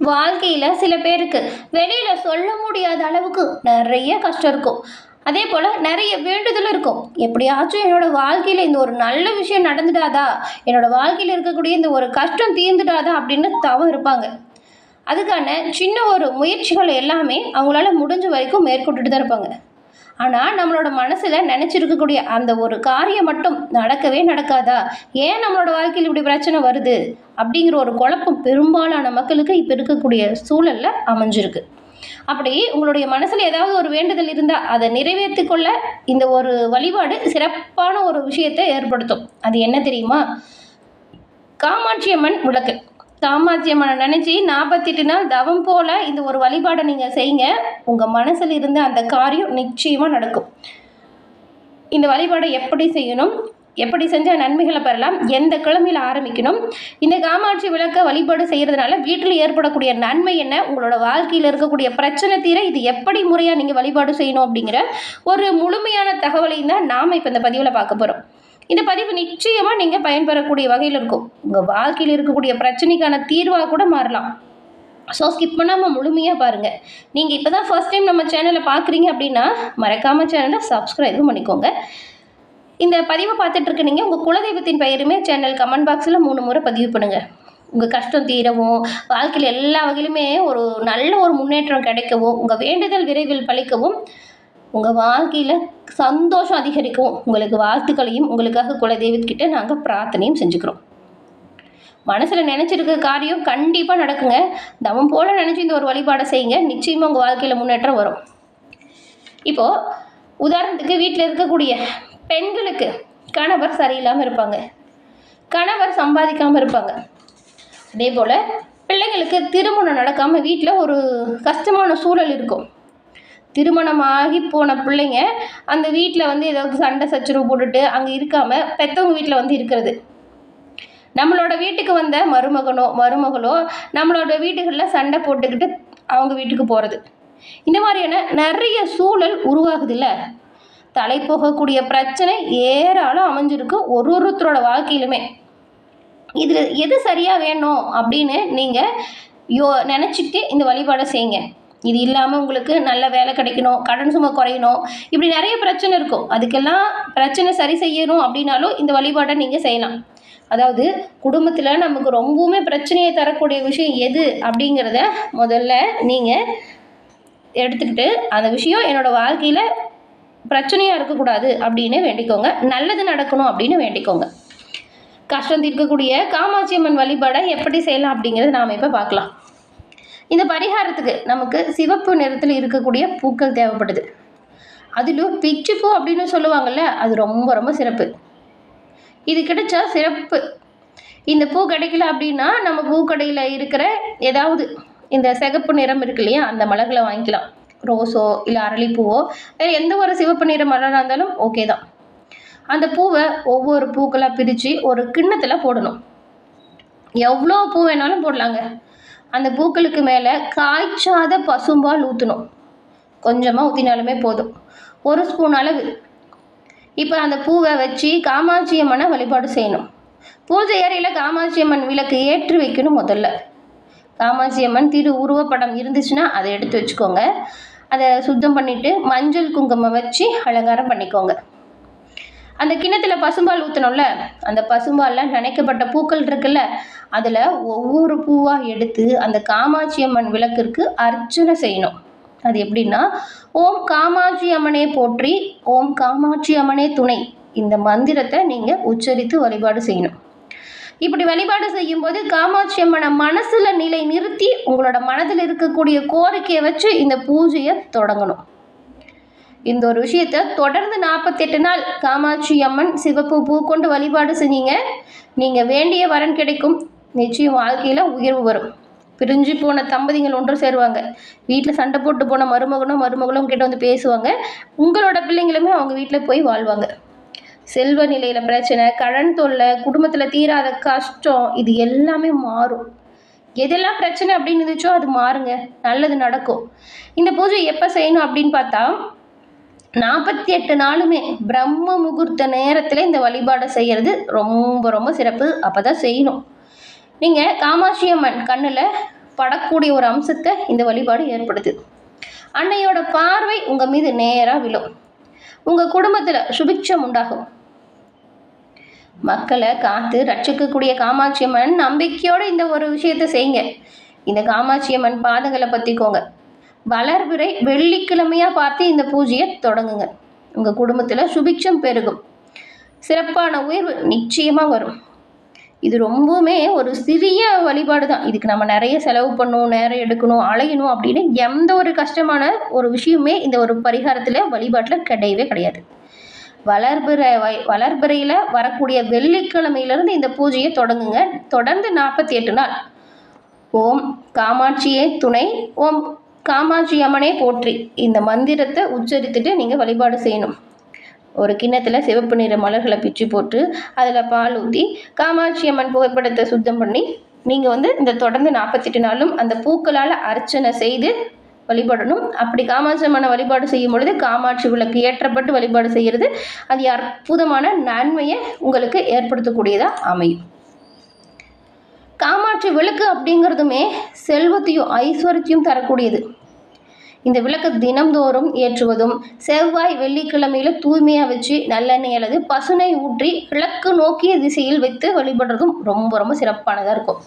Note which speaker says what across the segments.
Speaker 1: வாழ்க்கையில் சில பேருக்கு வெளியில் சொல்ல முடியாத அளவுக்கு நிறைய கஷ்டம் இருக்கும். அதே போல் நிறைய வேண்டுதல் இருக்கும். எப்படியாச்சும் என்னோடய வாழ்க்கையில் இந்த ஒரு நல்ல விஷயம் நடந்துடாதா, என்னோடய வாழ்க்கையில் இருக்கக்கூடிய இந்த ஒரு கஷ்டம் தீர்ந்துடாதா அப்படின்னு தவம் இருப்பாங்க. அதுக்கான சின்ன ஒரு முயற்சிகள் எல்லாமே அவங்களால முடிஞ்ச வரைக்கும் மேற்கொண்டுட்டு தான் இருப்பாங்க. ஆனால் நம்மளோட மனசில் நினச்சிருக்கக்கூடிய அந்த ஒரு காரியம் மட்டும் நடக்கவே நடக்காதா, ஏன் நம்மளோட வாழ்க்கையில் இப்படி பிரச்சனை வருது அப்படிங்கிற ஒரு குழப்பம் பெரும்பாலான மக்களுக்கு இப்போ இருக்கக்கூடிய சூழலில் அமைஞ்சிருக்கு. அப்படி உங்களுடைய மனசில் ஏதாவது ஒரு வேண்டுதல் இருந்தால் அதை நிறைவேற்றி கொள்ள இந்த ஒரு வழிபாடு சிறப்பான ஒரு விஷயத்தை ஏற்படுத்தும். அது என்ன தெரியுமா? காமாட்சி அம்மன் விளக்கு. காமாட்சி அம்மனை நினச்சி 48 நாள் தவம் போல் இந்த ஒரு வழிபாடை நீங்கள் செய்யுங்க. உங்கள் மனசில் இருந்த அந்த காரியம் நிச்சயமாக நடக்கும். இந்த வழிபாடை எப்படி செய்யணும், எப்படி செஞ்சால் நன்மைகளை பெறலாம், எந்த கிழமையில் ஆரம்பிக்கணும், இந்த காமாட்சி விளக்கை வழிபாடு செய்கிறதுனால வீட்டில் ஏற்படக்கூடிய நன்மை என்ன, உங்களோட வாழ்க்கையில் இருக்கக்கூடிய பிரச்சனை தீர இது எப்படி முறையாக நீங்கள் வழிபாடு செய்யணும் அப்படிங்கிற ஒரு முழுமையான தகவலையும் தான் நாம் இப்போ இந்த பதிவில் பார்க்க போகிறோம். இந்த பதிவு நிச்சயமாக நீங்கள் பயன்பெறக்கூடிய வகையில் இருக்கும். உங்கள் வாழ்க்கையில் இருக்கக்கூடிய பிரச்சனைக்கான தீர்வாக கூட மாறலாம். ஸோ ஸ்கிப் பண்ணாமல் முழுமையாக பாருங்கள். நீங்கள் இப்போ தான் ஃபர்ஸ்ட் டைம் நம்ம சேனலை பார்க்குறீங்க அப்படின்னா மறக்காமல் சேனலை சப்ஸ்கிரைபும் பண்ணிக்கோங்க. இந்த பதிவை பார்த்துட்ருக்க நீங்கள் உங்கள் குலதெய்வத்தின் பெயருமே சேனல் கமெண்ட் பாக்ஸில் 3 முறை பதிவு பண்ணுங்கள். உங்கள் கஷ்டம் தீரவும், வாழ்க்கையில் எல்லா வகையிலுமே ஒரு நல்ல ஒரு முன்னேற்றம் கிடைக்கவும், உங்கள் வேண்டுதல் விரைவில் பலிக்கவும், உங்கள் வாழ்க்கையில் சந்தோஷம் அதிகரிக்கவும் உங்களுக்கு வாழ்த்துக்களையும் உங்களுக்காக குலதெய்வத்துக்கிட்ட நாங்கள் பிரார்த்தனையும் செஞ்சுக்கிறோம். மனசில் நினச்சிருக்க காரியம் கண்டிப்பாக நடக்குங்க. தவம் போல் நினச்சி இந்த ஒரு வழிபாடை செய்யுங்க. நிச்சயமாக உங்கள் வாழ்க்கையில் முன்னேற்றம் வரும். இப்போது உதாரணத்துக்கு வீட்டில் இருக்கக்கூடிய பெண்களுக்கு கணவர் சரியில்லாமல் இருப்பாங்க, கணவர் சம்பாதிக்காமல் இருப்பாங்க. அதே போல் பிள்ளைங்களுக்கு திருமணம் நடக்காமல் வீட்டில் ஒரு கஷ்டமான சூழல் இருக்கும். திருமணமாகி போன பிள்ளைங்க அந்த வீட்டில் ஏதாவது சண்டை சச்சரவு போட்டுட்டு அங்கே இருக்காமல் பெற்றவங்க வீட்டில் இருக்கிறது. நம்மளோட வீட்டுக்கு வந்த மருமகளோ நம்மளோட வீட்டுகளில் சண்டை போட்டுக்கிட்டு அவங்க வீட்டுக்கு போகிறது. இந்த மாதிரியான நிறைய சூழல் உருவாகுது இல்லை? தலை போகக்கூடிய பிரச்சனை ஏராளம் அமைஞ்சிருக்கு ஒருத்தரோட வாழ்க்கையிலுமே. இதில் எது சரியாக வேணும் அப்படின்னு நீங்கள் நினச்சிட்டு இந்த வழிபாடை செய்யுங்க. இது இல்லாமல் உங்களுக்கு நல்ல வேலை கிடைக்கணும், கடன் சுமை குறையணும், இப்படி நிறைய பிரச்சனை இருக்கும். அதுக்கெல்லாம் பிரச்சனை சரி செய்யணும் அப்படின்னாலும் இந்த வழிபாடை நீங்கள் செய்யலாம். அதாவது குடும்பத்தில் நமக்கு ரொம்பவுமே பிரச்சனையை தரக்கூடிய விஷயம் எது அப்படிங்கிறத முதல்ல நீங்கள் எடுத்துக்கிட்டு அந்த விஷயம் என்னோடய வாழ்க்கையில் பிரச்சனையாக இருக்கக்கூடாது அப்படின்னு வேண்டிக்கோங்க. நல்லது நடக்கணும் அப்படின்னு வேண்டிக்கோங்க. கஷ்டம் தீர்க்கக்கூடிய காமாட்சி அம்மன் வழிபாடை எப்படி செய்யலாம் அப்படிங்கிறது நாம் இப்போ பார்க்கலாம். இந்த பரிகாரத்துக்கு நமக்கு சிவப்பு நிறத்தில் இருக்கக்கூடிய பூக்கள் தேவைப்படுது. அதிலும் பிச்சுப்பூ அப்படின்னு சொல்லுவாங்கள்ல, அது ரொம்ப ரொம்ப சிறப்பு. இது கிடைச்சா சிறப்பு. இந்த பூ கிடைக்கல அப்படின்னா நம்ம பூக்கடையில் இருக்கிற ஏதாவது இந்த சிகப்பு நிறம் இருக்கு இல்லையா, அந்த மலர்களை வாங்கிக்கலாம். ரோஸோ இல்லை அரளிப்பூவோ வேறு எந்த ஒரு சிவப்பு நிற மலராக இருந்தாலும் ஓகே தான். அந்த பூவை ஒவ்வொரு பூக்களாக பிரித்து ஒரு கிண்ணத்தில் போடணும். எவ்வளோ பூ வேணாலும் போடலாங்க. அந்த பூக்களுக்கு மேலே காய்ச்சாத பசும்பால் ஊற்றணும். கொஞ்சமாக ஊற்றினாலுமே போதும், 1 ஸ்பூன் அளவு. இப்போ அந்த பூவை வச்சு காமாட்சி அம்மனை வழிபாடு செய்யணும். பூஜை அறையில் காமாட்சி அம்மன் விளக்கு ஏற்றி வைக்கணும். முதல்ல காமாட்சி அம்மன் திரு உருவப்படம் இருந்துச்சுன்னா அதை எடுத்து வச்சுக்கோங்க. அதை சுத்தம் பண்ணிவிட்டு மஞ்சள் குங்குமம் வச்சு அலங்காரம் பண்ணிக்கோங்க. அந்த கிண்ணத்தில் பசும்பால் ஊற்றணும்ல, அந்த பசும்பாலில் நனைக்கப்பட்ட பூக்கள் இருக்குல்ல, அதில் ஒவ்வொரு பூவாக எடுத்து அந்த காமாட்சி அம்மன் விளக்கிற்கு அர்ச்சனை செய்யணும். அது எப்படின்னா, ஓம் காமாட்சி அம்மனே போற்றி, ஓம் காமாட்சி அம்மனே துணை, இந்த மந்திரத்தை நீங்கள் உச்சரித்து வழிபாடு செய்யணும். இப்படி வழிபாடு செய்யும்போது காமாட்சி அம்மனை மனசில் நிலை நிறுத்தி உங்களோட மனதில் இருக்கக்கூடிய கோரிக்கையை வச்சு இந்த பூஜையை தொடங்கணும். இந்த ஒரு விஷயத்தை தொடர்ந்து 48 நாள் காமாட்சி அம்மன் சிவப்பு பூ கொண்டு வழிபாடு செஞ்சீங்க. நீங்கள் வேண்டிய வரன் கிடைக்கும். நிச்சயம் வாழ்க்கையில் உயர்வு வரும். பிரிஞ்சு போன தம்பதிகள் ஒன்று சேருவாங்க. வீட்டில் சண்டை போட்டு போன மருமகளும் கிட்ட பேசுவாங்க. உங்களோட பிள்ளைங்களுமே அவங்க வீட்டில் போய் வாழ்வாங்க. செல்வ நிலையில் பிரச்சனை, கடன் தொல்லை, குடும்பத்தில் தீராத கஷ்டம், இது எல்லாமே மாறும். எதெல்லாம் பிரச்சனை அப்படின்னு இருந்துச்சோ அது மாறுங்க, நல்லது நடக்கும். இந்த பூஜை எப்போ செய்யணும் அப்படின்னு பார்த்தா 48 நாளுமே பிரம்ம முகூர்த்த நேரத்தில் இந்த வழிபாடை செய்கிறது ரொம்ப ரொம்ப சிறப்பு. அப்போ தான் செய்யணும். நீங்கள் காமாட்சி அம்மன் கண்ணில் படக்கூடிய ஒரு அம்சத்தை இந்த வழிபாடு ஏற்படுத்துது. அன்னையோட பார்வை உங்கள் மீது நேராக விழும். உங்கள் குடும்பத்தில் சுபிட்சம் உண்டாகும். மக்களை காத்து ரட்சிக்கக்கூடிய காமாட்சி அம்மன் நம்பிக்கையோடு இந்த ஒரு விஷயத்தை செய்யுங்க. இந்த காமாட்சி அம்மன் பாதங்களை பற்றிக்கோங்க. வளர்பிறை வெள்ளிக்கிழமையாக பார்த்து இந்த பூஜையை தொடங்குங்க. உங்கள் குடும்பத்தில் சுபிட்சம் பெருகும். சிறப்பான உயர்வு நிச்சயமாக வரும். இது ரொம்பவுமே ஒரு சிறிய வழிபாடு தான். இதுக்கு நம்ம நிறைய செலவு பண்ணணும், நேரம் எடுக்கணும், அலையணும் அப்படின்னு எந்த ஒரு கஷ்டமான ஒரு விஷயமே இந்த ஒரு பரிகாரத்தில் வழிபாட்டில் கிடையவே கிடையாது. வளர்பிறையில் வரக்கூடிய வெள்ளிக்கிழமையிலிருந்து இந்த பூஜையை தொடங்குங்க. தொடர்ந்து 48 நாள் ஓம் காமாட்சியே துணை, ஓம் காமாட்சி அம்மனே போற்றி இந்த மந்திரத்தை உச்சரித்துட்டு நீங்கள் வழிபாடு செய்யணும். ஒரு கிண்ணத்தில் சிவப்பு நிற மலர்களை பிச்சு போட்டு அதில் பால் ஊற்றி காமாட்சி அம்மன் புகைப்படத்தை சுத்தம் பண்ணி நீங்கள் இந்த தொடர்ந்து 48 நாளும் அந்த பூக்களால் அர்ச்சனை செய்து வழிபடணும். அப்படி காமாட்சி அம்மனை வழிபாடு செய்யும் பொழுது காமாட்சி விளக்கு ஏற்றப்பட்டு வழிபாடு செய்கிறது அது அற்புதமான நன்மையை உங்களுக்கு ஏற்படுத்தக்கூடியதாக அமையும். காமாட்சி விளக்கு அப்படிங்கிறதுமே செல்வத்தையும் ஐஸ்வர்யத்தையும் தரக்கூடியது. இந்த விளக்கு தினம்தோறும் ஏற்றுவதும் செவ்வாய் வெள்ளிக்கிழமையில தூய்மையாக வச்சு நல்லெண்ணெய் அல்லது பசுனை ஊற்றி கிழக்கு நோக்கிய திசையில் வைத்து வழிபடுறதும் ரொம்ப ரொம்ப சிறப்பானதாக இருக்கும்.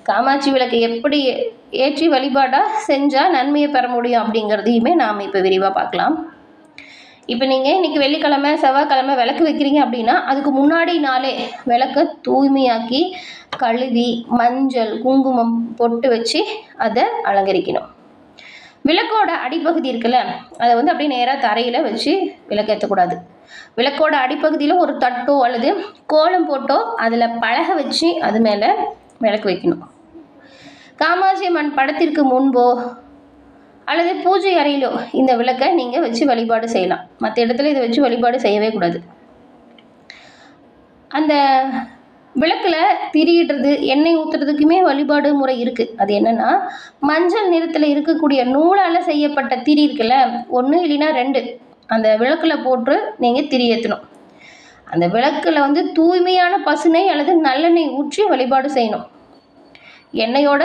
Speaker 1: காமாட்சி விளக்கு எப்படி ஏற்றி வழிபாடாக செஞ்சால் நன்மையை பெற முடியும் அப்படிங்கிறதையுமே நாம் இப்போ விரிவாக பார்க்கலாம். இப்போ நீங்கள் இன்றைக்கி வெள்ளிக்கிழமை செவ்வாய்க்கிழமை விளக்கு வைக்கிறீங்க அப்படின்னா அதுக்கு முன்னாடி நாளே விளக்கை தூய்மையாக்கி கழுவி மஞ்சள் குங்குமம் பொட்டு வச்சு அதை அலங்கரிக்கணும். விளக்கோட அடிப்பகுதி இருக்குல்ல, அதை அப்படியே நேராக தரையில் வச்சு விளக்கேற்றக்கூடாது. விளக்கோட அடிப்பகுதியில் ஒரு தட்டோ அல்லது கோலம் போட்டோ அதில் பலகை வச்சு அது மேலே விளக்கு வைக்கணும். காமாட்சி அம்மன் படத்திற்கு முன்போ அல்லது பூஜை அறையிலோ இந்த விளக்கை நீங்கள் வச்சு வழிபாடு செய்யலாம். மற்ற இடத்துல இதை வச்சு வழிபாடு செய்யவே கூடாது. அந்த விளக்கில் திரியிடுறது எண்ணெய் ஊற்றுறதுக்குமே வழிபாடு முறை இருக்குது. அது என்னென்னா மஞ்சள் நிறத்தில் இருக்கக்கூடிய நூலால் செய்யப்பட்ட திரி இருக்குல்ல, 1 இல்லைன்னா 2 அந்த விளக்கில் போட்டு நீங்கள் திரி ஏற்றணும். அந்த விளக்கில் தூய்மையான பசுனை அல்லது நல்லெண்ணெய் ஊற்றி வழிபாடு செய்யணும். எண்ணெயோட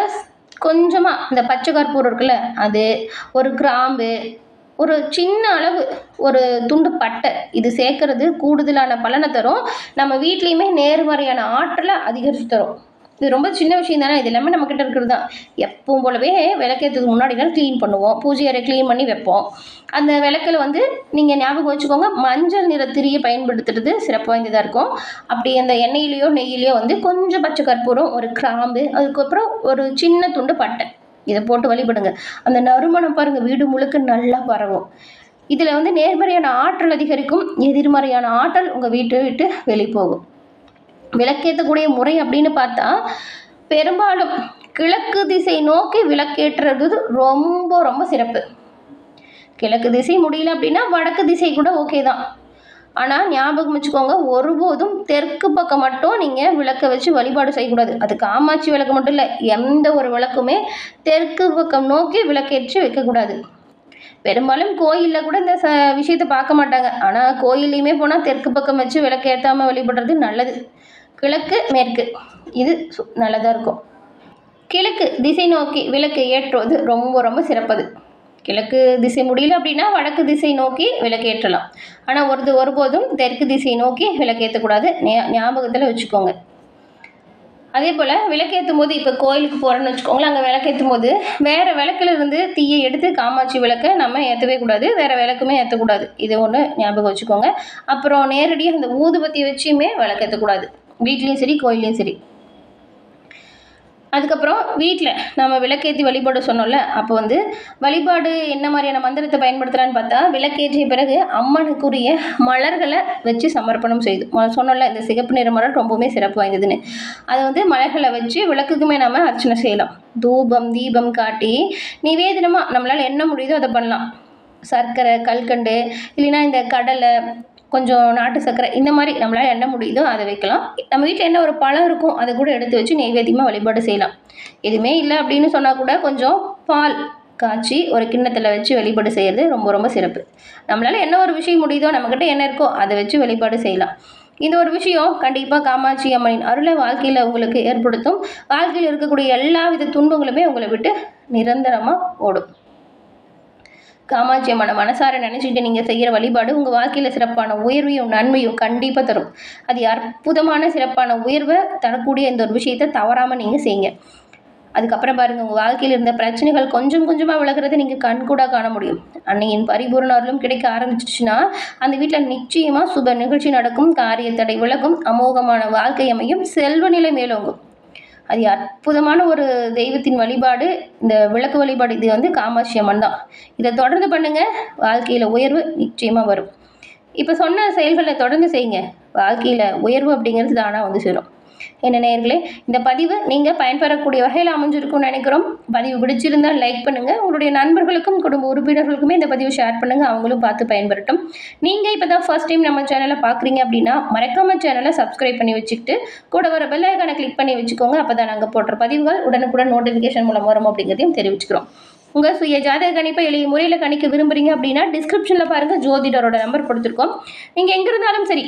Speaker 1: கொஞ்சமாக இந்த பச்சை கற்பூரம் இருக்குல்ல, அது ஒரு கிராம்பு, ஒரு சின்ன அளவு ஒரு துண்டு பட்டை, இது சேர்க்கறது கூடுதலான பலனை தரும். நம்ம வீட்லேயுமே நேர்மறையான ஆற்றலை அதிகரித்து தரும். இது ரொம்ப சின்ன விஷயம் தானே. இது எல்லாமே நம்மக்கிட்ட இருக்கிறது தான். எப்பவும் போலவே விளக்கேற்றதுக்கு முன்னாடி தான் க்ளீன் பண்ணுவோம். பூஜை அறை க்ளீன் பண்ணி வைப்போம். அந்த விளக்கில் நீங்கள் ஞாபகம் வச்சுக்கோங்க, மஞ்சள் நிற திரியை பயன்படுத்துறது சிறப்பு வாய்ந்ததாக இருக்கும். அப்படி அந்த எண்ணெயிலையோ நெய்யிலையோ கொஞ்சம் பச்சை கற்பூரம், ஒரு கிராம்பு, அதுக்கப்புறம் ஒரு சின்ன துண்டு பட்டை, இதை போட்டு வழிபடுங்க. அந்த நறுமணம் பாருங்கள் வீடு முழுக்க நல்லா பரவும். இதில் நேர்மறையான ஆற்றல் அதிகரிக்கும், எதிர்மறையான ஆற்றல் உங்கள் வீட்டை விட்டு வெளியே போகும். விளக்கேற்றக்கூடிய முறை அப்படின்னு பார்த்தா பெரும்பாலும் கிழக்கு திசை நோக்கி விளக்கேற்றுறது ரொம்ப ரொம்ப சிறப்பு. கிழக்கு திசை முடியல அப்படின்னா வடக்கு திசை கூட ஓகே தான். ஆனால் ஞாபகம் வச்சுக்கோங்க, ஒருபோதும் தெற்கு பக்கம் மட்டும் நீங்கள் விளக்கை வச்சு வழிபாடு செய்யக்கூடாது. அது காமாட்சி விளக்கு மட்டும் இல்லை, எந்த ஒரு விளக்குமே தெற்கு பக்கம் நோக்கி விளக்கேற்றி வைக்கக்கூடாது. பெரும்பாலும் கோயிலில் கூட இந்த விஷயத்தை பார்க்க மாட்டாங்க. ஆனால் கோயிலையுமே போனால் தெற்கு பக்கம் வச்சு விளக்கு ஏற்றாமல் வழிபடுறது நல்லது. கிழக்கு மேற்கு இது நல்லதாக இருக்கும். கிழக்கு திசை நோக்கி விளக்கு ஏற்றுவது ரொம்ப ரொம்ப சிறப்பது. கிழக்கு திசை முடியல அப்படின்னா வடக்கு திசை நோக்கி விளக்கு ஏற்றலாம். ஆனால் ஒருபோதும் தெற்கு திசை நோக்கி விளக்கேற்றக்கூடாது. ஞாபகத்தில் வச்சுக்கோங்க. அதே போல் விளக்கேற்றும் போது இப்போ கோயிலுக்கு போகிறோன்னு வச்சுக்கோங்களேன், அங்கே விளக்கேற்றும் போது வேறு விளக்குலேருந்து தீயை எடுத்து காமாட்சி விளக்கை நம்ம ஏற்றவே கூடாது, வேறு விளக்குமே ஏற்றக்கூடாது. இது ஒன்று ஞாபகம் வச்சுக்கோங்க. அப்புறம் நேரடியாக அந்த ஊதுபத்தி வச்சுமே விளக்கேற்றக்கூடாது, வீட்லேயும் சரி கோயிலையும் சரி. அதுக்கப்புறம் வீட்டில் நம்ம விளக்கேற்றி வழிபாடு சொன்னோம்ல, அப்போ வழிபாடு என்ன மாதிரியான மந்திரத்தை பயன்படுத்தலான்னு பார்த்தா, விளக்கேற்றிய பிறகு அம்மனுக்குரிய மலர்களை வச்சு சமர்ப்பணம் செய்து சொன்னோம்ல, இந்த சிகப்பு நிற மலர் ரொம்பவுமே சிறப்பு வாய்ந்ததுன்னு. அதை மலர்களை வச்சு விளக்குக்குமே நம்ம அர்ச்சனை செய்யலாம். தூபம் தீபம் காட்டி நிவேதனமாக நம்மளால் என்ன முடியுதோ அதை பண்ணலாம். சர்க்கரை, கல்கண்டு, இல்லைன்னா இந்த கடலை, கொஞ்சம் நாட்டு சர்க்கரை, இந்த மாதிரி நம்மளால் என்ன முடியுதோ அதை வைக்கலாம். நம்ம வீட்டில் என்ன ஒரு பழம் இருக்கும் அதை கூட எடுத்து வச்சு நெய்வேத்தியமாக வழிபாடு செய்யலாம். எதுவுமே இல்லை அப்படின்னு சொன்னால் கூட கொஞ்சம் பால் காய்ச்சி ஒரு கிண்ணத்தில் வச்சு வழிபாடு செய்கிறது ரொம்ப ரொம்ப சிறப்பு. நம்மளால் என்ன ஒரு விஷயம் முடியுதோ, நம்மக்கிட்ட என்ன இருக்கோ அதை வச்சு வழிபாடு செய்யலாம். இந்த ஒரு விஷயம் கண்டிப்பாக காமாட்சி அம்மனின் அருளை வாழ்க்கையில் உங்களுக்கு ஏற்படுத்தும். வாழ்க்கையில் இருக்கக்கூடிய எல்லா வித துன்பங்களுமே உங்களை விட்டு நிரந்தரமாக ஓடும். காமாட்சி அம்மனை மனசார நினச்சிட்டு நீங்கள் செய்கிற வழிபாடு உங்கள் வாழ்க்கையில் சிறப்பான உயர்வையும் நன்மையும் கண்டிப்பாக தரும். அது அற்புதமான சிறப்பான உயர்வை தரக்கூடிய இந்த ஒரு விஷயத்தை தவறாமல் நீங்கள் செய்யுங்க. அதுக்கப்புறம் பாருங்கள், உங்கள் வாழ்க்கையில் இருந்த பிரச்சனைகள் கொஞ்சம் கொஞ்சமாக விலகிறத நீங்கள் கண்கூடாக காண முடியும். அன்னையின் பரிபூர்ண அருளும் கிடைக்க ஆரம்பிச்சிச்சுன்னா அந்த வீட்டில் நிச்சயமாக சுப நிகழ்ச்சி நடக்கும், காரிய தடை விலகும், அமோகமான வாழ்க்கை அமையும், செல்வ நிலை மேலோங்கும். அது அற்புதமான ஒரு தெய்வத்தின் வழிபாடு. இந்த விளக்கு வழிபாடு இது வந்து காமாட்சி அம்மன் தான். இதை தொடர்ந்து பண்ணுங்கள், வாழ்க்கையில் உயர்வு நிச்சயமாக வரும். இப்போ சொன்ன செயல்களை தொடர்ந்து செய்யுங்க, வாழ்க்கையில் உயர்வு அப்படிங்கிறது தானாக வந்து சேரும். என்ன நேயர்களே, இந்த பதிவு நீங்கள் பயன்பெறக்கூடிய வகையில் அமைஞ்சிருக்கும்னு நினைக்கிறோம். பதிவு பிடிச்சிருந்தால் லைக் பண்ணுங்கள், உங்களுடைய நண்பர்களுக்கும் குடும்ப உறுப்பினர்களுக்குமே இந்த பதிவு ஷேர் பண்ணுங்கள், அவங்களும் பார்த்து பயன்பெறட்டும். நீங்கள் இப்போ தான் ஃபர்ஸ்ட் டைம் நம்ம சேனலை பார்க்குறீங்க அப்படின்னா மறக்காம சேனலை சப்ஸ்கிரைப் பண்ணி வச்சுக்கிட்டு கூட வர பெல் ஐகானை கிளிக் பண்ணி வச்சுக்கோங்க. அப்போ தான் நாங்கள் போடுற பதிவுகள் உடனுக்குடன் நோட்டிஃபிகேஷன் மூலம் வரும் அப்படிங்கிறதையும் தெரிவிச்சுக்கிறோம். உங்கள் சுய ஜாதக கணிப்பை எளிய முறையில் கணிக்க விரும்புகிறீங்க அப்படின்னா டிஸ்கிரிப்ஷனில் பாருங்கள், ஜோதிடரோட நம்பர் கொடுத்துருக்கோம். நீங்கள் எங்கே இருந்தாலும் சரி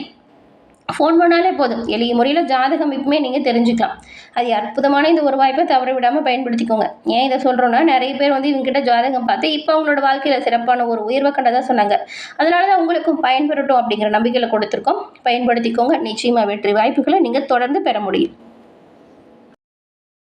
Speaker 1: ஃபோன் பண்ணாலே போதும், எளிய முறையில் ஜாதக அமைப்புமே நீங்கள் தெரிஞ்சுக்கலாம். அது அற்புதமான இந்த ஒரு வாய்ப்பை தவற விடாமல் பயன்படுத்திக்கோங்க. ஏன் இதை சொல்கிறோன்னா, நிறைய பேர் வந்து இவங்ககிட்ட ஜாதகம் பார்த்து இப்போ அவங்களோட வாழ்க்கையில் சிறப்பான ஒரு உயர்வை கண்டதாக சொன்னாங்க. அதனால தான் உங்களுக்கும் பயன்பெறட்டும் அப்படிங்கிற நம்பிக்கையில் கொடுத்துருக்கோம். பயன்படுத்திக்கோங்க, நிச்சயமாக வெற்றி வாய்ப்புகளை நீங்கள் தொடர்ந்து பெற முடியும்.